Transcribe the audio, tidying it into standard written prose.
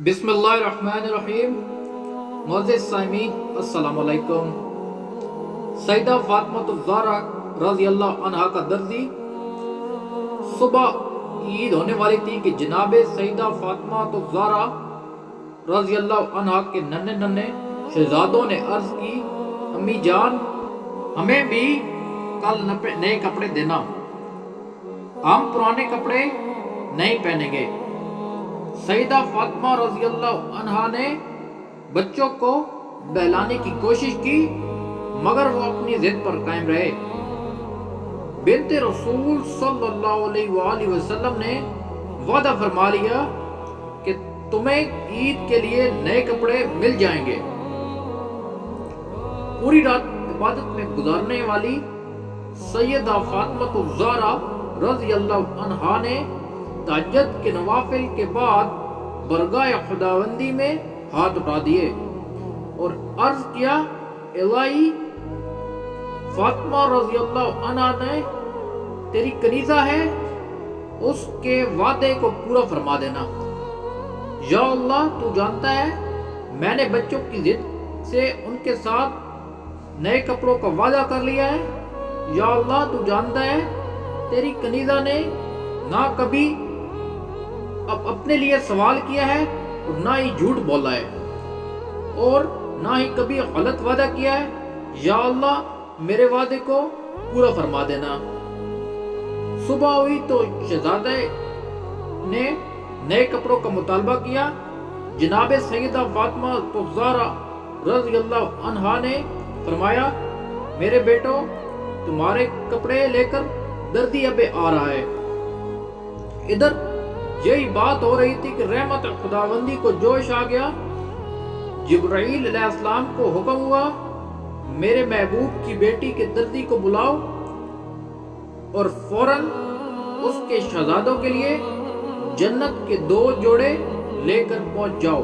بسم اللہ الرحمن الرحیم۔ معزز سامعین السلام علیکم۔ سیدہ فاطمہ الزہرا رضی اللہ عنہا کا درزی صبح عید ہونے والی تھی کہ جناب سیدہ فاطمہ الزہرا رضی اللہ عنہا کے ننھے ننھے شہزادوں نے عرض کی، امی جان ہمیں بھی کل نئے کپڑے دینا، ہم پرانے کپڑے نہیں پہنیں گے۔ سیدہ فاطمہ رضی اللہ عنہا نے بچوں کو بہلانے کی کوشش کی مگر وہ اپنی ضد پر قائم رہے۔ بنت رسول صلی اللہ علیہ وآلہ وسلم نے وعدہ فرما لیا کہ تمہیں عید کے لیے نئے کپڑے مل جائیں گے۔ پوری رات عبادت میں گزارنے والی سیدہ فاطمہ الزہرا رضی اللہ عنہا نے تہجد کے نوافل کے بعد برگاہ خداوندی میں ہاتھ اٹھا دیے اور عرض کیا، الہی فاطمہ رضی اللہ عنہا نے تیری کنیزہ ہے، اس کے وعدے کو پورا فرما دینا۔ یا اللہ تو جانتا ہے میں نے بچوں کی ضد سے ان کے ساتھ نئے کپڑوں کا وعدہ کر لیا ہے۔ یا اللہ تو جانتا ہے تیری کنیزہ نے نہ کبھی اب اپنے لیے سوال کیا ہے اور نہ ہی جھوٹ بولا ہے اور نہ ہی کبھی غلط وعدہ کیا ہے۔ یا اللہ میرے وعدے کو پورا فرما دینا۔ صبح ہوئی تو شہزادے نے نئے کپڑوں کا مطالبہ کیا۔ جناب سیدہ فاطمہ الزہرا رضی اللہ عنہا نے فرمایا، میرے بیٹو تمہارے کپڑے لے کر دردی اب آ رہا ہے۔ ادھر یہی بات ہو رہی تھی کہ رحمت خداوندی کو جوش آ گیا۔ جبرائیل علیہ السلام کو حکم ہوا، میرے محبوب کی بیٹی کے دردی کو بلاؤ اور فوراً اس کے شہزادوں کے لیے جنت کے 2 جوڑے لے کر پہنچ جاؤ۔